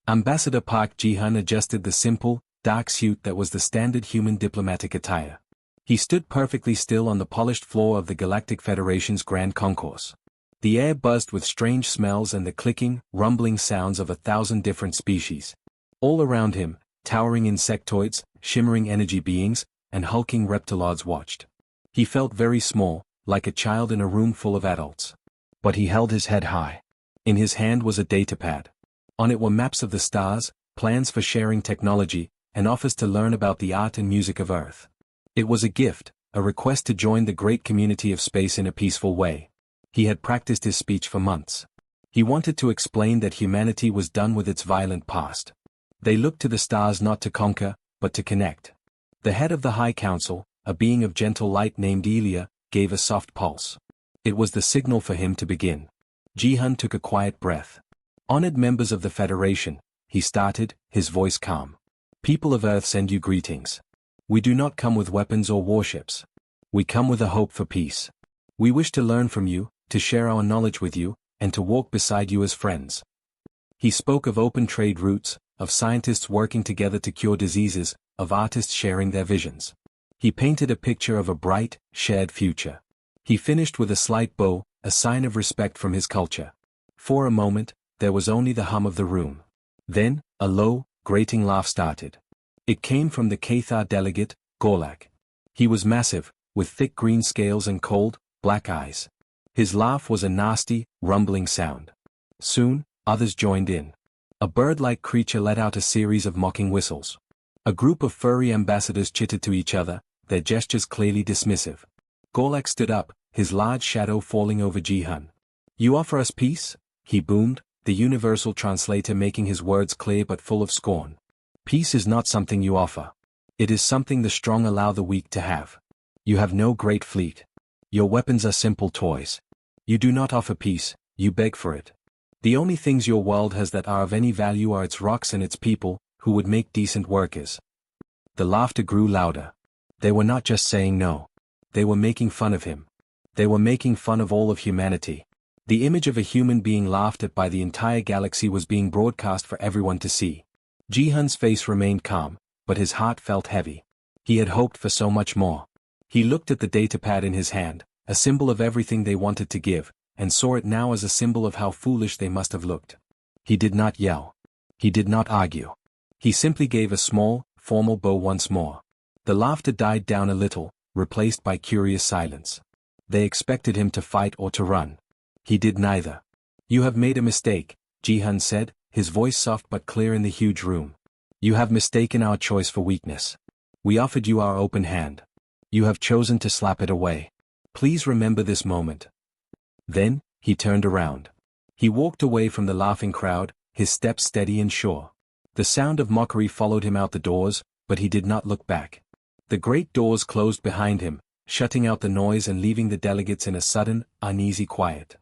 Ambassador Park Ji-hun adjusted the simple, dark suit that was the standard human diplomatic attire. He stood perfectly still on the polished floor of the Galactic Federation's Grand Concourse. The air buzzed with strange smells and the clicking, rumbling sounds of 1,000 different species. All around him, towering insectoids, shimmering energy beings, and hulking reptiloids watched. He felt very small, like a child in a room full of adults. But he held his head high. In his hand was a datapad. On it were maps of the stars, plans for sharing technology, and offers to learn about the art and music of Earth. It was a gift, a request to join the great community of space in a peaceful way. He had practiced his speech for months. He wanted to explain that humanity was done with its violent past. They looked to the stars not to conquer, but to connect. The head of the High Council, a being of gentle light named Elia, gave a soft pulse. It was the signal for him to begin. Ji-hun took a quiet breath. Honored members of the Federation, he started, his voice calm. People of Earth send you greetings. We do not come with weapons or warships. We come with a hope for peace. We wish to learn from you, to share our knowledge with you, and to walk beside you as friends. He spoke of open trade routes, of scientists working together to cure diseases, of artists sharing their visions. He painted a picture of a bright, shared future. He finished with a slight bow, a sign of respect from his culture. For a moment, there was only the hum of the room. Then, a low, grating laugh started. It came from the Cathar delegate, Gorlak. He was massive, with thick green scales and cold, black eyes. His laugh was a nasty, rumbling sound. Soon, others joined in. A bird-like creature let out a series of mocking whistles. A group of furry ambassadors chittered to each other, their gestures clearly dismissive. Gorlak stood up, his large shadow falling over Ji-hun. You offer us peace? He boomed, the universal translator making his words clear but full of scorn. Peace is not something you offer. It is something the strong allow the weak to have. You have no great fleet. Your weapons are simple toys. You do not offer peace, you beg for it. The only things your world has that are of any value are its rocks and its people, who would make decent workers. The laughter grew louder. They were not just saying no. They were making fun of him. They were making fun of all of humanity. The image of a human being laughed at by the entire galaxy was being broadcast for everyone to see. Ji-hun's face remained calm, but his heart felt heavy. He had hoped for so much more. He looked at the datapad in his hand, a symbol of everything they wanted to give, and saw it now as a symbol of how foolish they must have looked. He did not yell. He did not argue. He simply gave a small, formal bow once more. The laughter died down a little, replaced by curious silence. They expected him to fight or to run. He did neither. You have made a mistake, Ji-hun said, his voice soft but clear in the huge room. You have mistaken our choice for weakness. We offered you our open hand. You have chosen to slap it away. Please remember this moment. Then, he turned around. He walked away from the laughing crowd, his steps steady and sure. The sound of mockery followed him out the doors, but he did not look back. The great doors closed behind him, shutting out the noise and leaving the delegates in a sudden, uneasy quiet.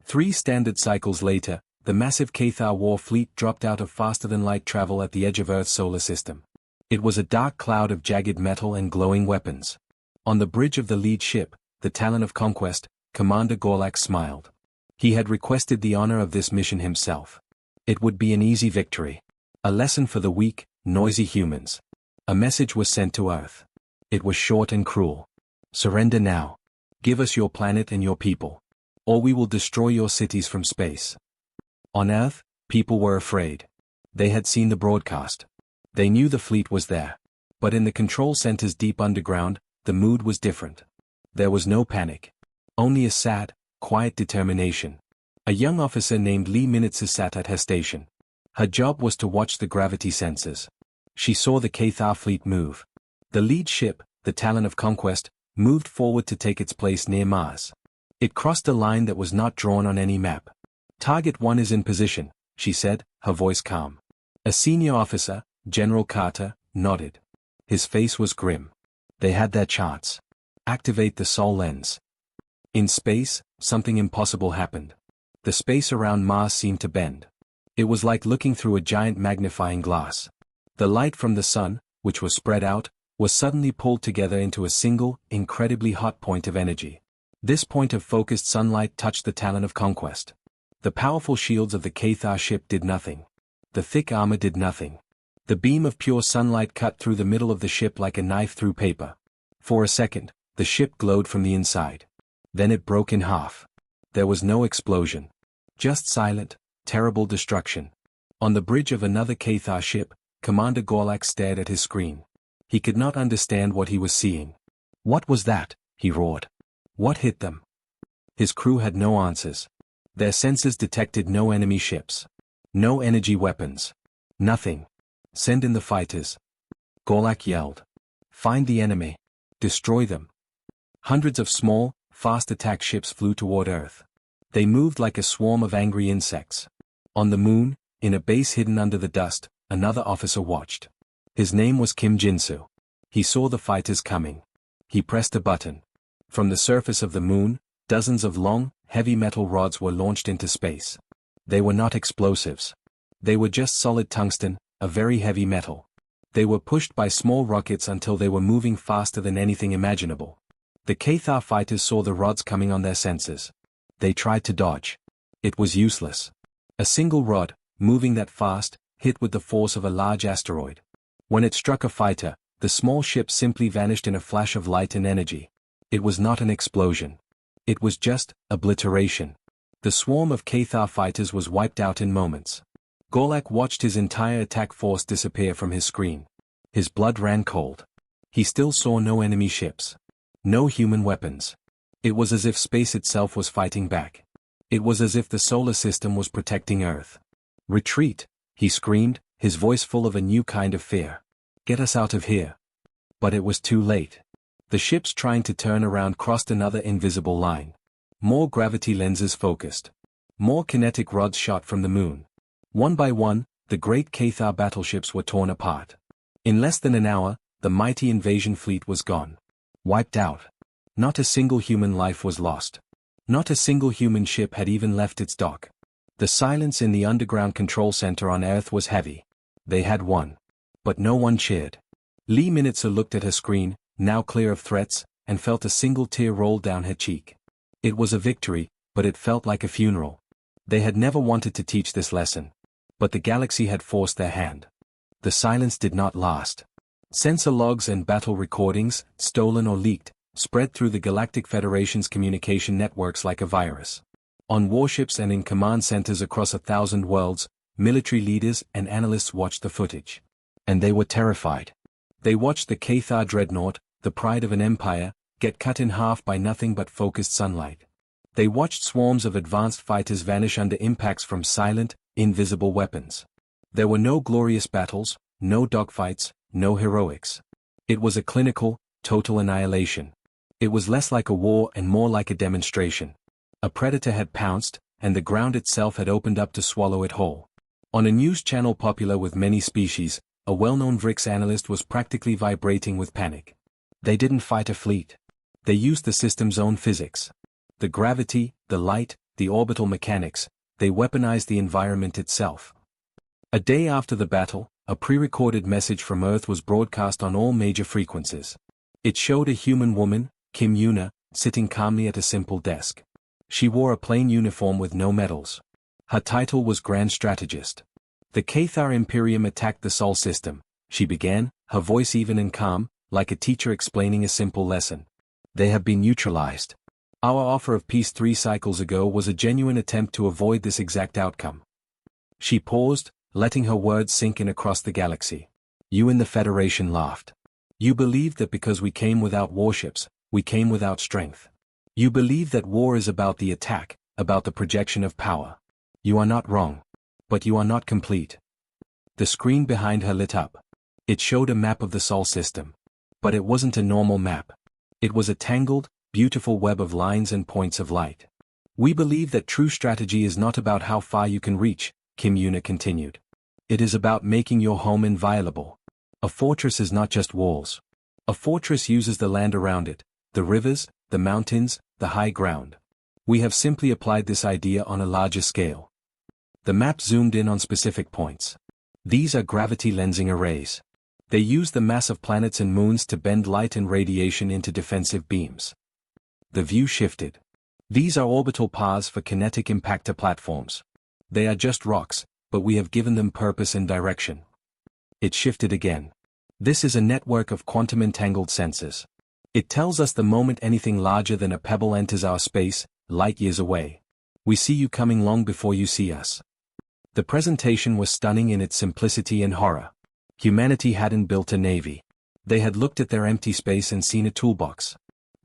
3 standard cycles later, the massive Cathar War fleet dropped out of faster-than-light travel at the edge of Earth's solar system. It was a dark cloud of jagged metal and glowing weapons. On the bridge of the lead ship, the Talon of Conquest, Commander Gorlak smiled. He had requested the honor of this mission himself. It would be an easy victory. A lesson for the weak, noisy humans. A message was sent to Earth. It was short and cruel. Surrender now. Give us your planet and your people. Or we will destroy your cities from space. On Earth, people were afraid. They had seen the broadcast. They knew the fleet was there. But in the control centers deep underground, the mood was different. There was no panic. Only a sad, quiet determination. A young officer named Lee Minitsu sat at her station. Her job was to watch the gravity sensors. She saw the Cathar fleet move. The lead ship, the Talon of Conquest, moved forward to take its place near Mars. It crossed a line that was not drawn on any map. Target 1 is in position, she said, her voice calm. A senior officer, General Carter, nodded. His face was grim. They had their charts. Activate the Sol lens. In space, something impossible happened. The space around Mars seemed to bend. It was like looking through a giant magnifying glass. The light from the sun, which was spread out, was suddenly pulled together into a single, incredibly hot point of energy. This point of focused sunlight touched the Talon of Conquest. The powerful shields of the Cathar ship did nothing. the thick armor did nothing. The beam of pure sunlight cut through the middle of the ship like a knife through paper. For a second, the ship glowed from the inside. Then it broke in half. There was no explosion. Just silent, terrible destruction. On the bridge of another Cathar ship, Commander Gorlak stared at his screen. He could not understand what he was seeing. "What was that?" he roared. "What hit them?" His crew had no answers. Their sensors detected no enemy ships. No energy weapons. Nothing. "Send in the fighters." Gorlak yelled. "Find the enemy. Destroy them." Hundreds of small, fast attack ships flew toward Earth. They moved like a swarm of angry insects. On the moon, in a base hidden under the dust, another officer watched. His name was Kim Jinsu. He saw the fighters coming. He pressed a button. From the surface of the moon, dozens of long, heavy metal rods were launched into space. They were not explosives. They were just solid tungsten, a very heavy metal. They were pushed by small rockets until they were moving faster than anything imaginable. The Cathar fighters saw the rods coming on their sensors. They tried to dodge. It was useless. A single rod, moving that fast, hit with the force of a large asteroid. When it struck a fighter, the small ship simply vanished in a flash of light and energy. It was not an explosion. It was just obliteration. The swarm of Cathar fighters was wiped out in moments. Gorlak watched his entire attack force disappear from his screen. His blood ran cold. He still saw no enemy ships. No human weapons. It was as if space itself was fighting back. It was as if the solar system was protecting Earth. "Retreat," he screamed, his voice full of a new kind of fear. "Get us out of here." But it was too late. The ships trying to turn around crossed another invisible line. More gravity lenses focused. More kinetic rods shot from the moon. One by one, the great Cathar battleships were torn apart. In less than an hour, the mighty invasion fleet was gone. Wiped out. Not a single human life was lost. Not a single human ship had even left its dock. The silence in the underground control center on Earth was heavy. They had won. But no one cheered. Lee Minitzer looked at her screen, now clear of threats, and felt a single tear roll down her cheek. It was a victory, but it felt like a funeral. They had never wanted to teach this lesson. But the galaxy had forced their hand. The silence did not last. Sensor logs and battle recordings, stolen or leaked, spread through the Galactic Federation's communication networks like a virus. On warships and in command centers across 1,000 worlds, military leaders and analysts watched the footage. And they were terrified. They watched the Cathar dreadnought, the pride of an empire, get cut in half by nothing but focused sunlight. They watched swarms of advanced fighters vanish under impacts from silent, invisible weapons. There were no glorious battles, no dogfights, no heroics. It was a clinical, total annihilation. It was less like a war and more like a demonstration. A predator had pounced, and the ground itself had opened up to swallow it whole. On a news channel popular with many species, a well-known VRIX analyst was practically vibrating with panic. They didn't fight a fleet. They used the system's own physics. The gravity, the light, the orbital mechanics, they weaponized the environment itself. A day after the battle, a pre-recorded message from Earth was broadcast on all major frequencies. It showed a human woman, Kim Yuna, sitting calmly at a simple desk. She wore a plain uniform with no medals. Her title was Grand Strategist. The Cathar Imperium attacked the Sol system, she began, her voice even and calm, like a teacher explaining a simple lesson. They have been neutralized. Our offer of peace 3 cycles ago was a genuine attempt to avoid this exact outcome. She paused, letting her words sink in across the galaxy. You in the Federation laughed. You believed that because we came without warships, we came without strength. You believe that war is about the attack, about the projection of power. You are not wrong. But you are not complete. The screen behind her lit up. It showed a map of the Sol system. But it wasn't a normal map. It was a tangled, beautiful web of lines and points of light. We believe that true strategy is not about how far you can reach, Kim Yuna continued. It is about making your home inviolable. A fortress is not just walls. A fortress uses the land around it, the rivers, the mountains, the high ground. We have simply applied this idea on a larger scale. The map zoomed in on specific points. These are gravity lensing arrays. They use the mass of planets and moons to bend light and radiation into defensive beams. The view shifted. These are orbital paths for kinetic impactor platforms. They are just rocks, but we have given them purpose and direction. It shifted again. This is a network of quantum entangled sensors. It tells us the moment anything larger than a pebble enters our space, light years away. We see you coming long before you see us. The presentation was stunning in its simplicity and horror. Humanity hadn't built a navy. They had looked at their empty space and seen a toolbox.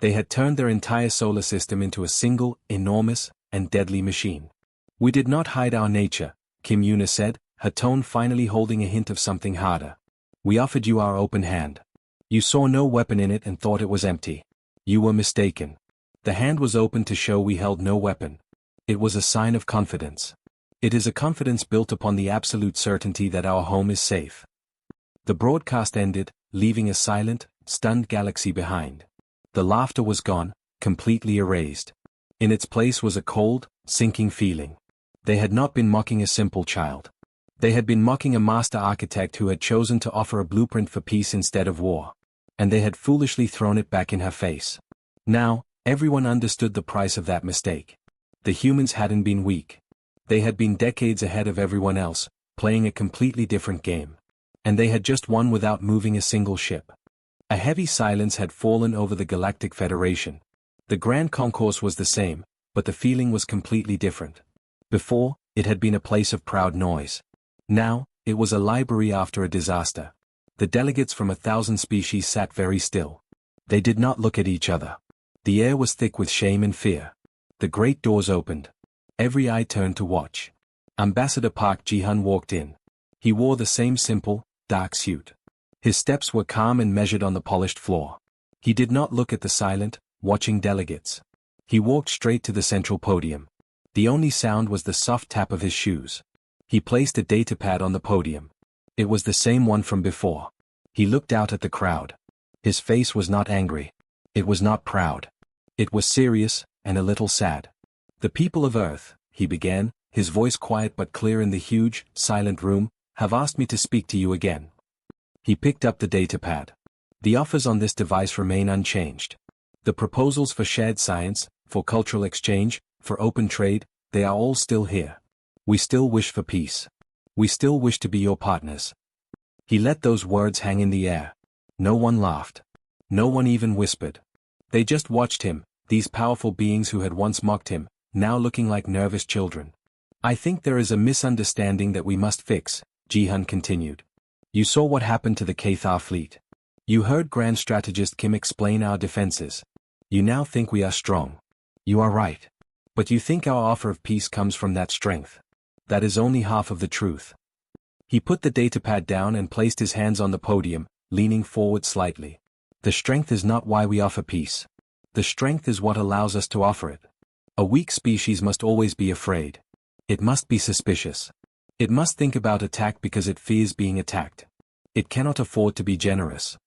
They had turned their entire solar system into a single, enormous, and deadly machine. We did not hide our nature, Kim Yuna said, her tone finally holding a hint of something harder. We offered you our open hand. You saw no weapon in it and thought it was empty. You were mistaken. The hand was open to show we held no weapon. It was a sign of confidence. It is a confidence built upon the absolute certainty that our home is safe. The broadcast ended, leaving a silent, stunned galaxy behind. The laughter was gone, completely erased. In its place was a cold, sinking feeling. They had not been mocking a simple child. They had been mocking a master architect who had chosen to offer a blueprint for peace instead of war. And they had foolishly thrown it back in her face. Now, everyone understood the price of that mistake. The humans hadn't been weak. They had been decades ahead of everyone else, playing a completely different game. And they had just won without moving a single ship. A heavy silence had fallen over the Galactic Federation. The Grand Concourse was the same, but the feeling was completely different. Before, it had been a place of proud noise. Now, it was a library after a disaster. The delegates from 1,000 species sat very still. They did not look at each other. The air was thick with shame and fear. The great doors opened. Every eye turned to watch. Ambassador Park Ji-hun walked in. He wore the same simple, dark suit. His steps were calm and measured on the polished floor. He did not look at the silent, watching delegates. He walked straight to the central podium. The only sound was the soft tap of his shoes. He placed a datapad on the podium. It was the same one from before. He looked out at the crowd. His face was not angry. It was not proud. It was serious, and a little sad. The people of Earth, he began, his voice quiet but clear in the huge, silent room, have asked me to speak to you again. He picked up the datapad. The offers on this device remain unchanged. The proposals for shared science, for cultural exchange, for open trade, they are all still here. We still wish for peace. We still wish to be your partners. He let those words hang in the air. No one laughed. No one even whispered. They just watched him, these powerful beings who had once mocked him, now looking like nervous children. I think there is a misunderstanding that we must fix, Ji-hun continued. You saw what happened to the Cathar fleet. You heard Grand Strategist Kim explain our defenses. You now think we are strong. You are right. But you think our offer of peace comes from that strength. That is only half of the truth. He put the datapad down and placed his hands on the podium, leaning forward slightly. The strength is not why we offer peace. The strength is what allows us to offer it. A weak species must always be afraid. It must be suspicious. It must think about attack because it fears being attacked. It cannot afford to be generous.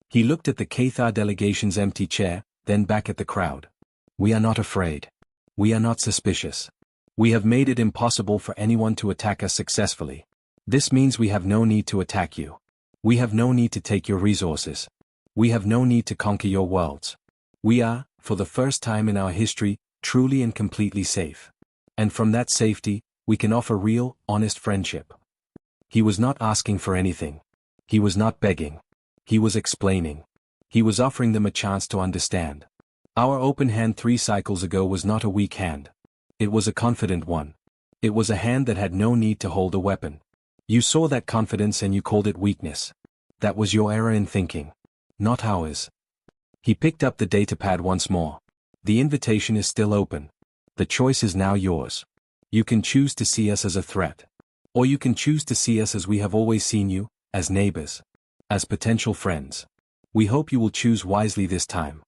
He looked at the Cathar delegation's empty chair, then back at the crowd. We are not afraid. We are not suspicious. We have made it impossible for anyone to attack us successfully. This means we have no need to attack you. We have no need to take your resources. We have no need to conquer your worlds. We are, for the first time in our history, truly and completely safe. And from that safety, we can offer real, honest friendship. He was not asking for anything. He was not begging. He was explaining. He was offering them a chance to understand. Our open hand 3 cycles ago was not a weak hand. It was a confident one. It was a hand that had no need to hold a weapon. You saw that confidence and you called it weakness. That was your error in thinking. Not ours. He picked up the datapad once more. The invitation is still open. The choice is now yours. You can choose to see us as a threat. Or you can choose to see us as we have always seen you, as neighbors. As potential friends. We hope you will choose wisely this time.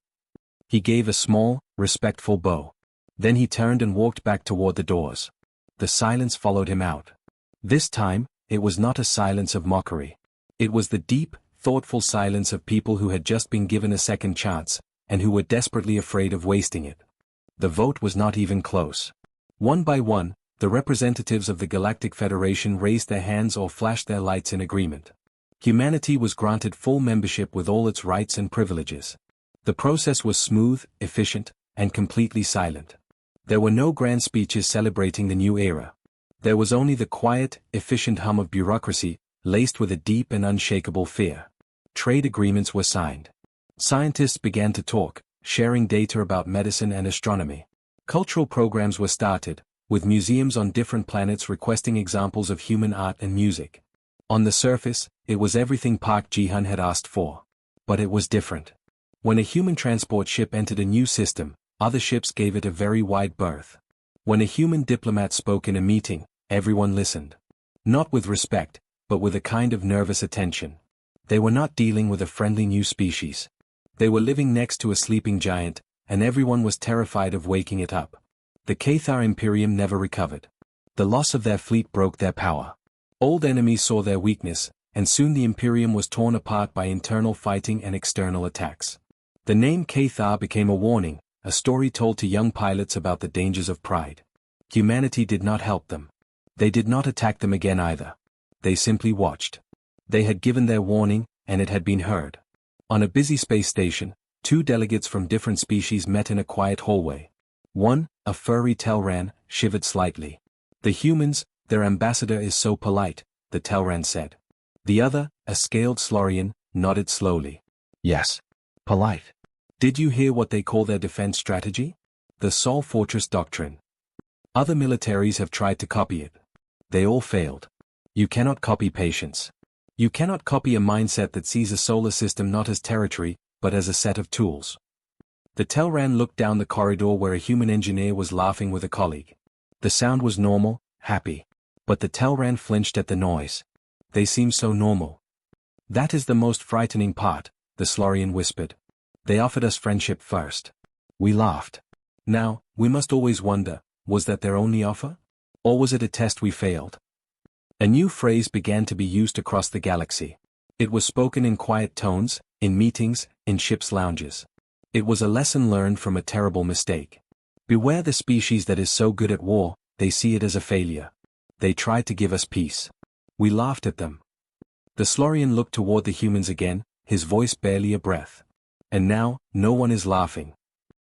He gave a small, respectful bow. Then he turned and walked back toward the doors. The silence followed him out. This time, it was not a silence of mockery. It was the deep, thoughtful silence of people who had just been given a second chance, and who were desperately afraid of wasting it. The vote was not even close. One by one, the representatives of the Galactic Federation raised their hands or flashed their lights in agreement. Humanity was granted full membership with all its rights and privileges. The process was smooth, efficient, and completely silent. There were no grand speeches celebrating the new era. There was only the quiet, efficient hum of bureaucracy, laced with a deep and unshakable fear. Trade agreements were signed. Scientists began to talk, sharing data about medicine and astronomy. Cultural programs were started, with museums on different planets requesting examples of human art and music. On the surface, it was everything Park Ji-hun had asked for. But it was different. When a human transport ship entered a new system, other ships gave it a very wide berth. When a human diplomat spoke in a meeting, everyone listened. Not with respect, but with a kind of nervous attention. They were not dealing with a friendly new species. They were living next to a sleeping giant, and everyone was terrified of waking it up. The Cathar Imperium never recovered. The loss of their fleet broke their power. Old enemies saw their weakness, and soon the Imperium was torn apart by internal fighting and external attacks. The name Cathar became a warning, a story told to young pilots about the dangers of pride. Humanity did not help them. They did not attack them again either. They simply watched. They had given their warning, and it had been heard. On a busy space station, two delegates from different species met in a quiet hallway. One, a furry Telran, shivered slightly. The humans, their ambassador is so polite, the Telran said. The other, a scaled Slorian, nodded slowly. Yes. Polite. Did you hear what they call their defense strategy? The Sol Fortress Doctrine. Other militaries have tried to copy it. They all failed. You cannot copy patience. You cannot copy a mindset that sees a solar system not as territory, but as a set of tools. The Telran looked down the corridor where a human engineer was laughing with a colleague. The sound was normal, happy. But the Telran flinched at the noise. They seem so normal. That is the most frightening part, the Slorian whispered. They offered us friendship first. We laughed. Now, we must always wonder, was that their only offer? Or was it a test we failed? A new phrase began to be used across the galaxy. It was spoken in quiet tones, in meetings, in ships' lounges. It was a lesson learned from a terrible mistake. Beware the species that is so good at war, they see it as a failure. They tried to give us peace. We laughed at them. The Slorian looked toward the humans again, his voice barely a breath. And now, no one is laughing.